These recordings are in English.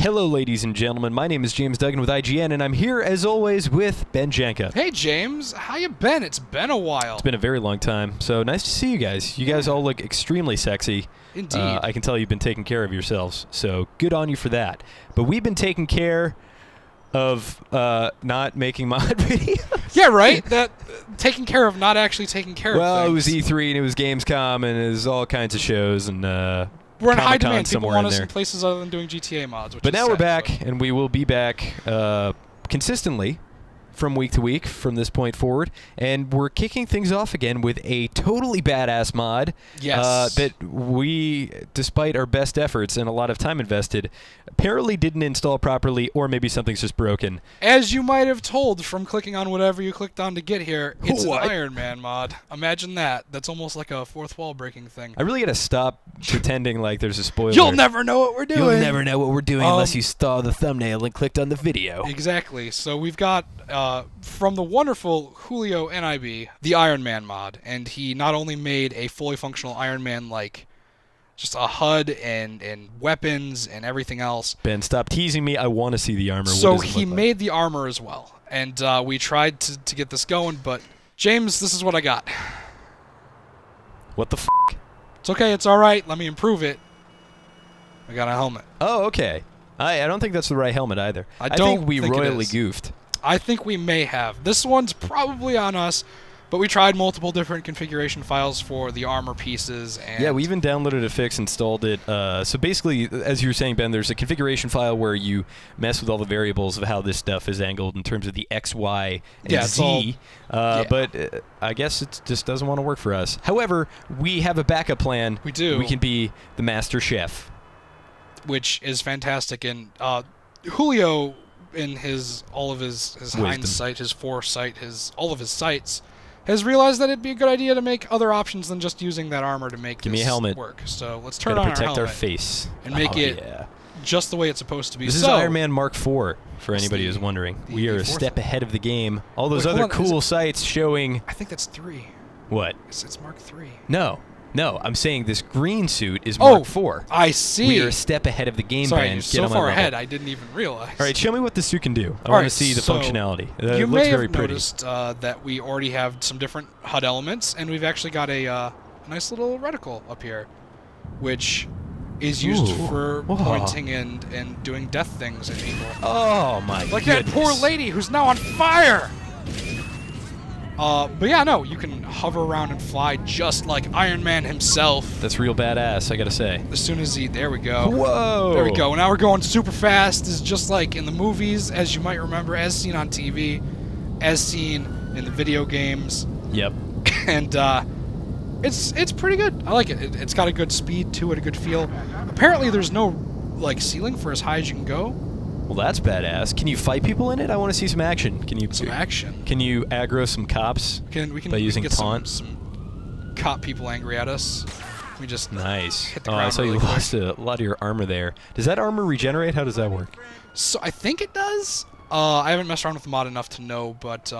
Hello, ladies and gentlemen. My name is James Duggan with IGN, and I'm here, as always, with Ben Janka. Hey, James. How you been? It's been a while. It's been a very long time, so nice to see you guys. You guys all look extremely sexy. Indeed. I can tell you've been taking care of yourselves, so good on you for that. But we've been taking care of not making mod videos. Yeah, right? That taking care of not actually taking care of things. Well, it was E3, and it was Gamescom, and it was all kinds of shows, and we're in high Comic-Con demand. People somewhere want in us there. in places other than doing GTA mods. Which But is now we're sad, back, and we will be back consistently from week to week from this point forward. And we're kicking things off again with a totally badass mod. Yes. That we, despite our best efforts and a lot of time invested, apparently didn't install properly, or maybe something's just broken. As you might have told from clicking on whatever you clicked on to get here, it's What? an Iron Man mod. Imagine that. That's almost like a fourth wall breaking thing. I really gotta stop pretending like there's a spoiler. You'll never know what we're doing. You'll never know what we're doing unless you saw the thumbnail and clicked on the video. Exactly. So we've got, from the wonderful Julio NIB, the Iron Man mod. And he not only made a fully functional Iron Man, like, just a HUD and weapons and everything else. Ben, stop teasing me. I want to see the armor. So What does it he look like? made the armor as well. And we tried to get this going, but James, this is what I got. What the f***? It's okay, it's alright. Let me improve it. I got a helmet. Oh, okay. I don't think that's the right helmet either. I think don't we think it royally is. goofed. I think we may have. This one's probably on us, but we tried multiple different configuration files for the armor pieces. And Yeah, we even downloaded a fix, installed it. So basically, as you were saying, Ben, there's a configuration file where you mess with all the variables of how this stuff is angled in terms of the X, Y, and Yeah, it's Z. all- yeah. But I guess it just doesn't want to work for us. However, we have a backup plan. We do. We can be the master chef. which is fantastic. And Julio, in all of his Wisdom. hindsight, his foresight, all of his sights, has realized that it'd be a good idea to make other options than just using that armor to make Give me a this helmet. work. So let's turn Gotta on protect our our helmet face. and make Oh, it yeah. just the way it's supposed to be. This is So, Iron Man Mark IV, for anybody who's the- wondering. the We are a fourth step one. ahead of the game. All those Wait, hold other on, is cool it- sites showing... I think that's 3. What? It's Mark 3. No, I'm saying this green suit is Oh, Mark IV. I see. We are a step ahead of the game, Sorry, Ben. you're Get so on my far level. ahead, I didn't even realize. All right, show me what this suit can do. I All want to right, see the so functionality. You It looks may very have pretty. noticed that we already have some different HUD elements, and we've actually got a nice little reticle up here, which is used Ooh. for Whoa. pointing and doing death things at people. Oh, my Like goodness. that poor lady who's now on fire! But yeah, no, you can hover around and fly just like Iron Man himself. That's real badass, I gotta say. As soon as there we go. Whoa! There we go. Now we're going super fast. This is just like in the movies, as you might remember, as seen on TV, as seen in the video games, Yep. and it's pretty good. I like it. It's got a good speed to it, a good feel. Apparently, there's no like ceiling for as high as you can go. Well, that's badass. Can you fight people in it? I want to see some action. Can you Some action. Can you aggro some cops? We can by using get taunt? some cop people angry at us. We just Nice. hit the Oh, I ground saw you really quick. lost a lot of your armor there. Does that armor regenerate? How does that work? So I think it does. I haven't messed around with the mod enough to know, but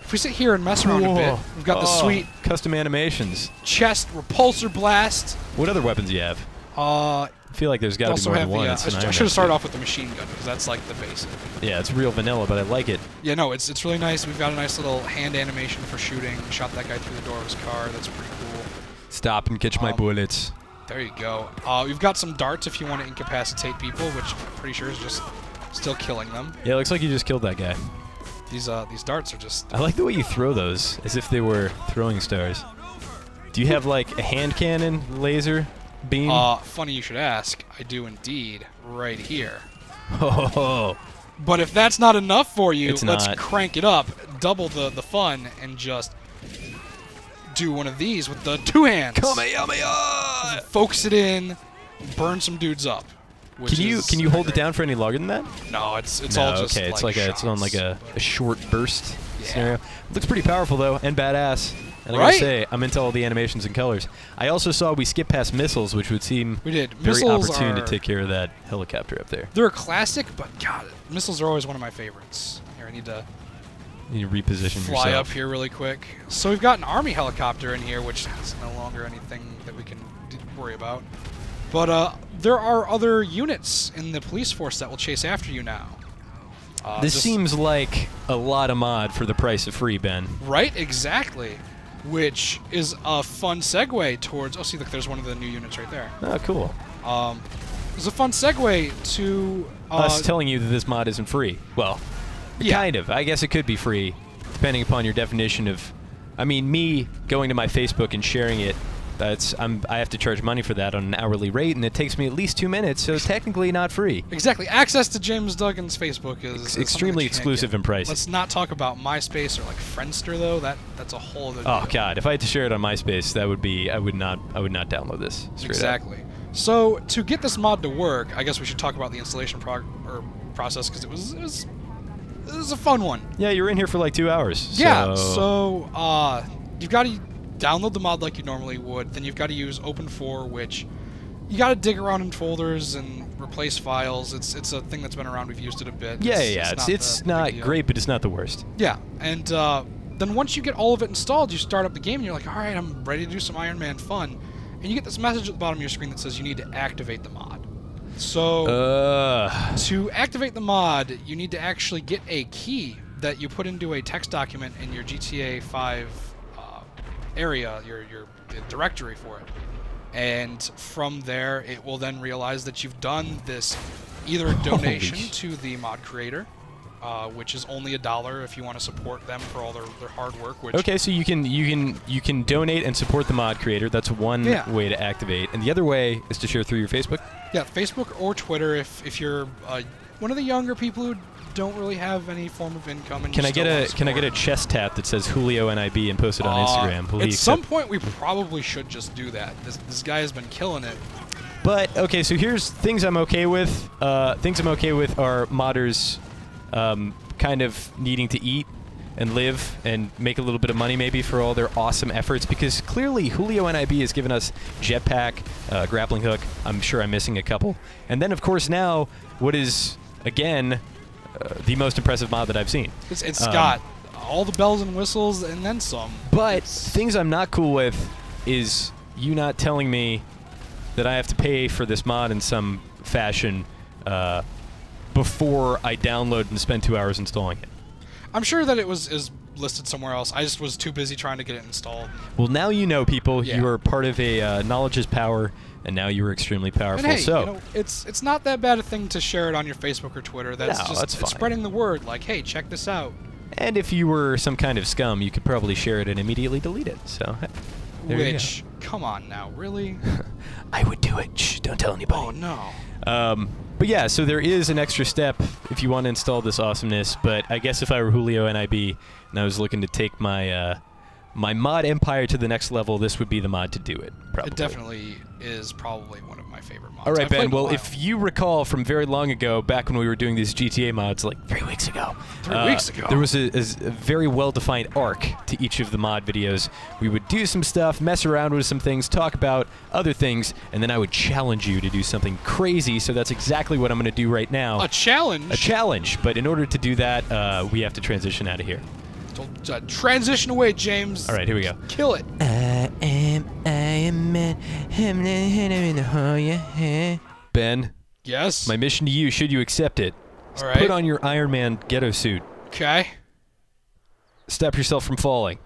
if we sit here and mess around a bit, we've got the sweet custom animations. chest repulsor blast. What other weapons do you have? I feel like there's got to be Also more have than one. the. It's an I Iron should Man have started suit. off with the machine gun because that's like the basic. Yeah, it's real vanilla, but I like it. Yeah, no, it's really nice. We've got a nice little hand animation for shooting. Shot that guy through the door of his car. That's pretty cool. Stop and catch my bullets. There you go. We've got some darts if you want to incapacitate people, which I'm pretty sure is just still killing them. Yeah, it looks like you just killed that guy. These darts are just. I like the way you throw those, as if they were throwing stars. Do you have, like, a hand cannon laser beam? Funny you should ask. I do indeed, right here. Oh, But if that's not enough for you, It's let's not. crank it up, double the fun, and just do one of these with the 2 hands. Kamehameha! Focus it in, burn some dudes up. which is Can you hold it great. down for any longer than that? No, it's No, all just okay. It's like it's on like shots, a short burst Yeah. scenario. It looks pretty powerful though, and badass. And I Right? gotta say, I'm into all the animations and colors. I also saw we skipped past missiles, which would seem We did. very Missiles opportune to are- take care of that helicopter up there. They're a classic, but God, missiles are always one of my favorites. Here, I need to You need to reposition fly yourself. up here really quick. So we've got an army helicopter in here, which is no longer anything that we can worry about. But there are other units in the police force that will chase after you now. This seems like a lot of mod for the price of free, Ben. Right, exactly. Which is a fun segue towards... Oh, see, look, there's one of the new units right there. Oh, cool. It's a fun segue to... us telling you that this mod isn't free. Well, yeah. kind of. I guess it could be free, depending upon your definition of... I mean, me going to my Facebook and sharing it, I have to charge money for that on an hourly rate, and it takes me at least 2 minutes, so technically not free. Exactly. Access to James Duggan's Facebook is extremely exclusive and pricey. Let's not talk about MySpace or like Friendster though. That's a whole other. Oh God! If I had to share it on MySpace, that would be I would not download this. Exactly. So to get this mod to work, I guess we should talk about the installation process because it was a fun one. Yeah, you were in here for like 2 hours. Yeah. So you've got to download the mod like you normally would. Then you've got to use Open4, which you got to dig around in folders and replace files. It's a thing that's been around. We've used it a bit. Yeah, it's not great, but it's not the worst. Yeah, and then once you get all of it installed, you start up the game and you're like, all right, I'm ready to do some Iron Man fun. And you get this message at the bottom of your screen that says you need to activate the mod. So to activate the mod, you need to actually get a key that you put into a text document in your GTA 5 area, your directory for it. And from there, it will then realize that you've done this either a donation to the mod creator, which is only $1 if you want to support them for all their hard work. Which okay, so you can donate and support the mod creator. That's one way to activate, and the other way is to share through your Facebook. Yeah, Facebook or Twitter if you're one of the younger people who don't really have any form of income. And can I get a chest tap that says Julio NIB and post it on Instagram? At some point, we probably should just do that. This guy has been killing it. But okay, so here's things I'm okay with. Things I'm okay with are modders kind of needing to eat and live and make a little bit of money maybe for all their awesome efforts, because clearly Julio NIB has given us jetpack, grappling hook. I'm sure I'm missing a couple. And then of course now what is again the most impressive mod that I've seen. It's got all the bells and whistles and then some. But things I'm not cool with is you not telling me that I have to pay for this mod in some fashion before I download and spend 2 hours installing it. I'm sure that it is listed somewhere else. I just was too busy trying to get it installed. Well, now you know, people. Yeah. You are part of a knowledge is power, and now you are extremely powerful. And hey, so you know, it's not that bad a thing to share it on your Facebook or Twitter. That's just fine. Spreading the word. Like, hey, check this out. And if you were some kind of scum, you could probably share it and immediately delete it. So, which, come on now, really? I would do it. Shh, don't tell anybody. Oh no. But yeah, so there is an extra step if you want to install this awesomeness, but I guess if I were Julio NIB and I was looking to take my my mod empire to the next level, this would be the mod to do it, probably. It definitely is probably one of my favorite mods. All right, Ben, well, if you recall from very long ago, back when we were doing these GTA mods, like 3 weeks ago. 3 weeks ago. There was a very well-defined arc to each of the mod videos. We would do some stuff, mess around with some things, talk about other things, and then I would challenge you to do something crazy, so that's exactly what I'm going to do right now. A challenge? A challenge, but in order to do that, we have to transition out of here. Transition away, James. All right, here we go. Kill it. Ben. Yes? My mission to you, should you accept it, is all right. Put on your Iron Man ghetto suit. Okay. Stop yourself from falling.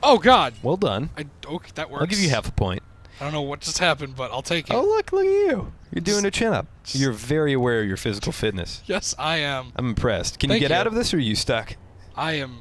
Oh, God. Well done. Okay, that works. I'll give you half a point. I don't know what just happened, but I'll take it. Oh, look at you. You're doing a chin-up. You're very aware of your physical fitness. Yes, I am. I'm impressed. Can you get out of this, or are you stuck? I am.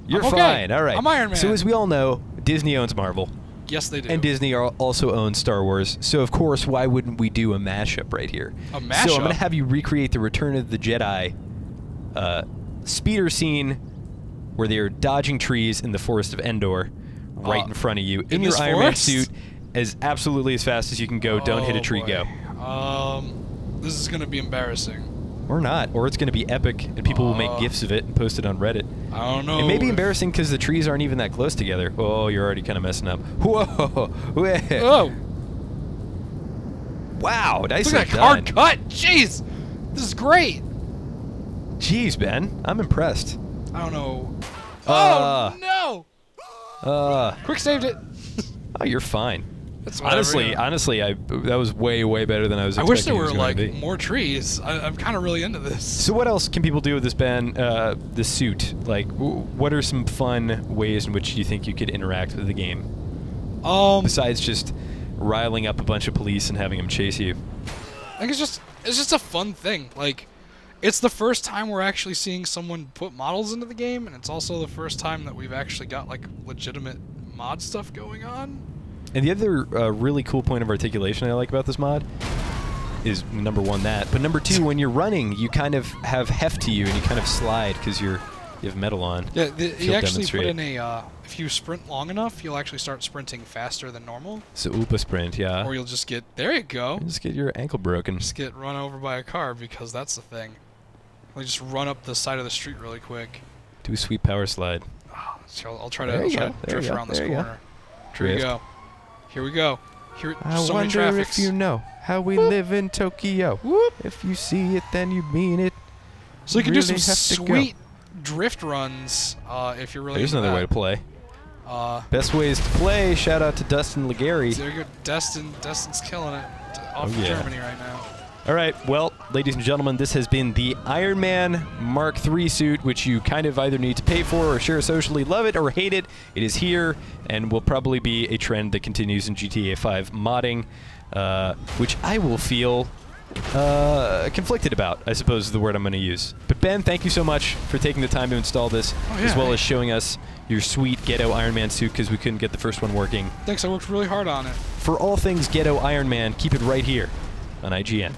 You're okay. fine. All right. I'm Iron Man. So as we all know, Disney owns Marvel. Yes, they do. And Disney also owns Star Wars. So, of course, why wouldn't we do a mashup right here? A mashup? So I'm going to have you recreate the Return of the Jedi speeder scene where they're dodging trees in the Forest of Endor right in front of you in your Iron Man suit as absolutely as fast as you can go. Don't hit a tree. Boy. Go. This is going to be embarrassing. Or not. Or it's going to be epic, and people will make GIFs of it and post it on Reddit. I don't know. It may be embarrassing because the trees aren't even that close together. Oh, you're already kind of messing up. Whoa! Oh! Wow, nicely done. Look at that hard cut! Jeez! This is great! Jeez, Ben. I'm impressed. I don't know. Oh, no! Quick saved it! Oh, you're fine. It's whatever, honestly, that was way better than I was I expecting. wish there it was were going to like be. more trees. I'm kind of really into this. So what else can people do with this the suit? Like, what are some fun ways in which you think you could interact with the game? Besides just riling up a bunch of police and having them chase you. I think it's just a fun thing. Like, it's the first time we're actually seeing someone put models into the game, and it's also the first time that we've actually got like legitimate mod stuff going on. And the other really cool point of articulation I like about this mod is number one that, but number two, when you're running, you kind of have heft to you and you kind of slide because you have metal on. Yeah, you actually put in if you sprint long enough, you'll actually start sprinting faster than normal. So Upa sprint, yeah. Or you'll just get, there you go. Just get your ankle broken. Just get run over by a car because that's the thing. You'll just run up the side of the street really quick. Do a sweet power slide. So I'll try to drift around this corner. Here we go. Here we go. Here, so many traffics. If you know how we live in Tokyo. Whoop. If you see it, then you mean it. So you can do some sweet drift runs if you're really There's into another way that. to play. Best ways to play. Shout out to Dustin Legary. There you go. Destin's killing it. Off in Germany right now. All right, well, ladies and gentlemen, this has been the Iron Man Mark III suit, which you kind of either need to pay for or share socially. Love it or hate it. It is here and will probably be a trend that continues in GTA 5 modding, which I will feel conflicted about, I suppose is the word I'm going to use. But Ben, thank you so much for taking the time to install this, as well as showing us your sweet Ghetto Iron Man suit, because we couldn't get the first one working. Thanks, I worked really hard on it. For all things Ghetto Iron Man, keep it right here on IGN.